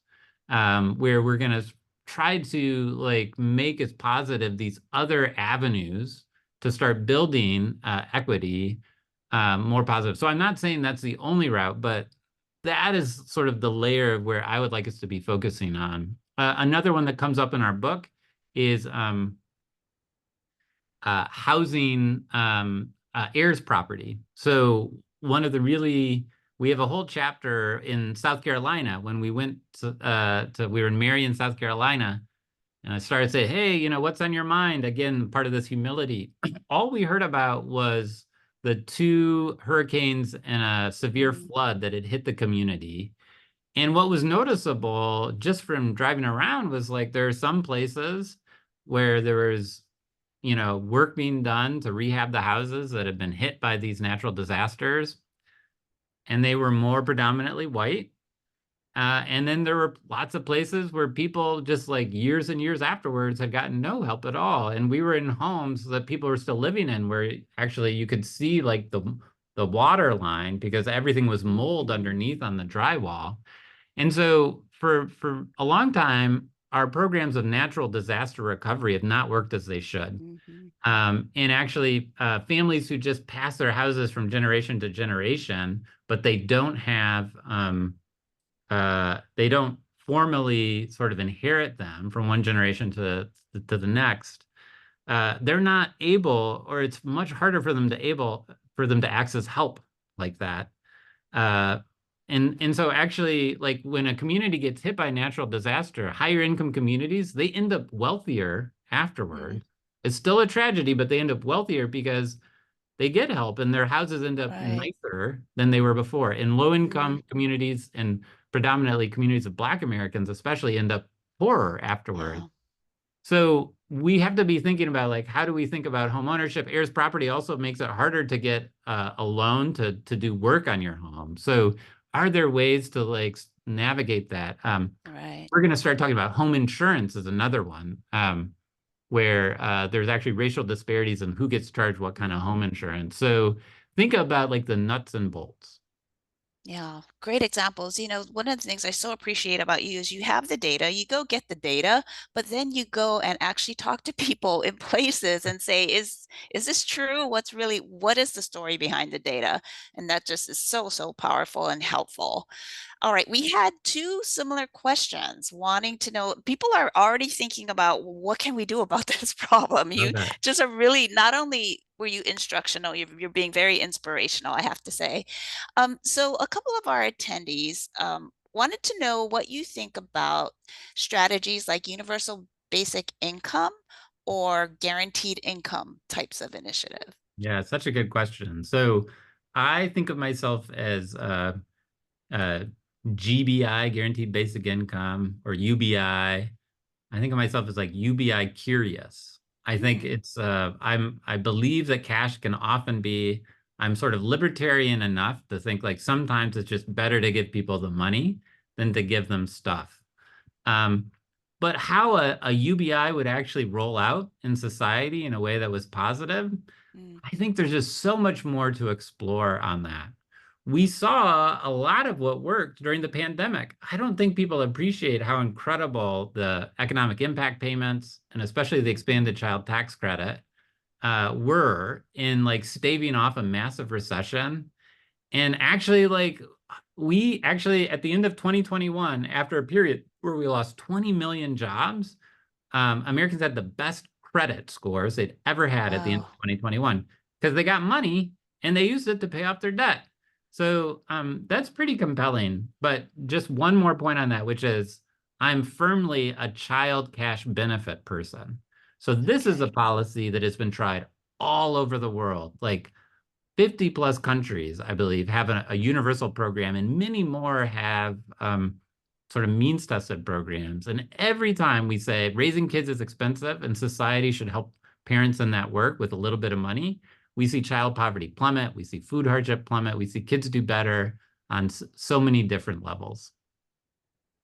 where we're going to try to like make as positive these other avenues to start building equity more positive. So I'm not saying that's the only route, but that is sort of the layer where I would like us to be focusing on. Another one that comes up in our book is housing heirs property. So we have a whole chapter in South Carolina when we went we were in Marion, South Carolina, and I started saying, hey, what's on your mind? Again, part of this humility. All we heard about was the 2 hurricanes and a severe flood that had hit the community. And what was noticeable just from driving around was like there are some places where there was work being done to rehab the houses that have been hit by these natural disasters, and they were more predominantly white. And then there were lots of places where people just like years and years afterwards had gotten no help at all. And we were in homes that people were still living in where actually you could see like the water line because everything was mold underneath on the drywall. And so for a long time, our programs of natural disaster recovery have not worked as they should. Mm-hmm. And actually, families who just pass their houses from generation to generation, but they don't formally sort of inherit them from one generation to the next. They're not able, or it's much harder for them to access help like that. Uh, and so actually, like when a community gets hit by a natural disaster, higher income communities, they end up wealthier afterward. It's still a tragedy, but they end up wealthier because they get help and their houses end up Right. nicer than they were before. In low income communities and predominantly communities of Black Americans, especially, end up poorer afterward. Yeah. So we have to be thinking about like, how do we think about home ownership? Heirs property also makes it harder to get a loan to do work on your home. So are there ways to like navigate that? Right. We're going to start talking about home insurance is another one. Where there's actually racial disparities in who gets charged what kind of home insurance. So think about like the nuts and bolts. Yeah, great examples. One of the things I so appreciate about you is you have the data, you go get the data, but then you go and actually talk to people in places and say, is this true? What is the story behind the data? And that just is so, so powerful and helpful. All right, we had two similar questions wanting to know, people are already thinking about what can we do about this problem? You Okay. just are really, not only were you instructional, you're being very inspirational, I have to say. So a couple of our attendees wanted to know what you think about strategies like universal basic income or guaranteed income types of initiative. Yeah, it's such a good question. So I think of myself as GBI, guaranteed basic income, or UBI. I think of myself as like UBI curious. I think it's I believe that cash can often be, I'm sort of libertarian enough to think like sometimes it's just better to give people the money than to give them stuff. But how a UBI would actually roll out in society in a way that was positive, I think there's just so much more to explore on that. We saw a lot of what worked during the pandemic. I don't think people appreciate how incredible the economic impact payments and especially the expanded child tax credit were in like staving off a massive recession. And actually, like we actually at the end of 2021, after a period where we lost 20 million jobs, Americans had the best credit scores they'd ever had at the end of 2021 because they got money and they used it to pay off their debt. So that's pretty compelling. But just one more point on that, which is I'm firmly a child cash benefit person. So this is a policy that has been tried all over the world. Like 50 plus countries, I believe, have a universal program, and many more have sort of means tested programs. And every time we say raising kids is expensive and society should help parents in that work with a little bit of money, we see child poverty plummet, we see food hardship plummet, we see kids do better on so many different levels.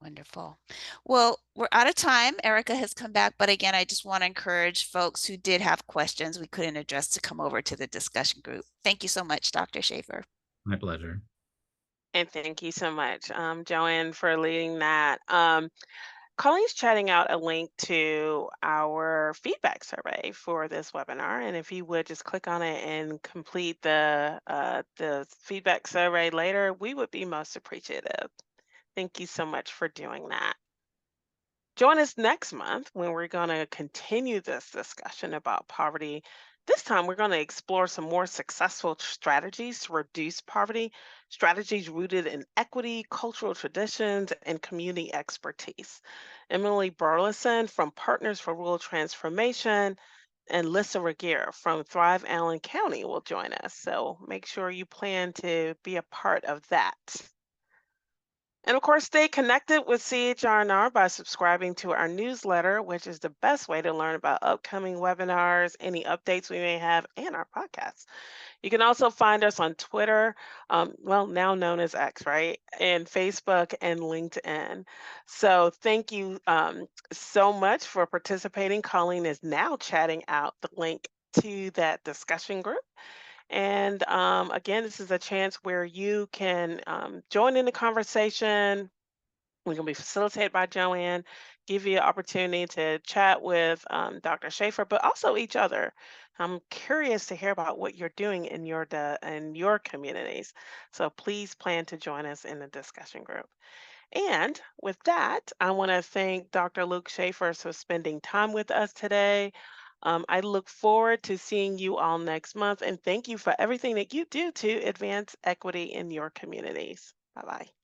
Wonderful. Well, we're out of time. Erica has come back, but again, I just want to encourage folks who did have questions we couldn't address to come over to the discussion group. Thank you so much, Dr. Schaefer. My pleasure. And thank you so much, Joanne, for leading that. Colleen's chatting out a link to our feedback survey for this webinar, and if you would just click on it and complete the feedback survey later, we would be most appreciative. Thank you so much for doing that. Join us next month when we're going to continue this discussion about poverty. This time, we're going to explore some more successful strategies to reduce poverty, strategies rooted in equity, cultural traditions, and community expertise. Emily Burleson from Partners for Rural Transformation and Lissa Regier from Thrive Allen County will join us. So make sure you plan to be a part of that. And of course, stay connected with CHRNR by subscribing to our newsletter, which is the best way to learn about upcoming webinars, any updates we may have, and our podcasts. You can also find us on Twitter, well, now known as X, right? And Facebook and LinkedIn. So thank you so much for participating. Colleen is now chatting out the link to that discussion group. And again, this is a chance where you can join in the conversation. We're going to be facilitated by Joanne, give you an opportunity to chat with Dr. Schaefer, but also each other. I'm curious to hear about what you're doing in your communities. So please plan to join us in the discussion group. And with that, I want to thank Dr. Luke Schaefer for spending time with us today. I look forward to seeing you all next month, and thank you for everything that you do to advance equity in your communities. Bye bye.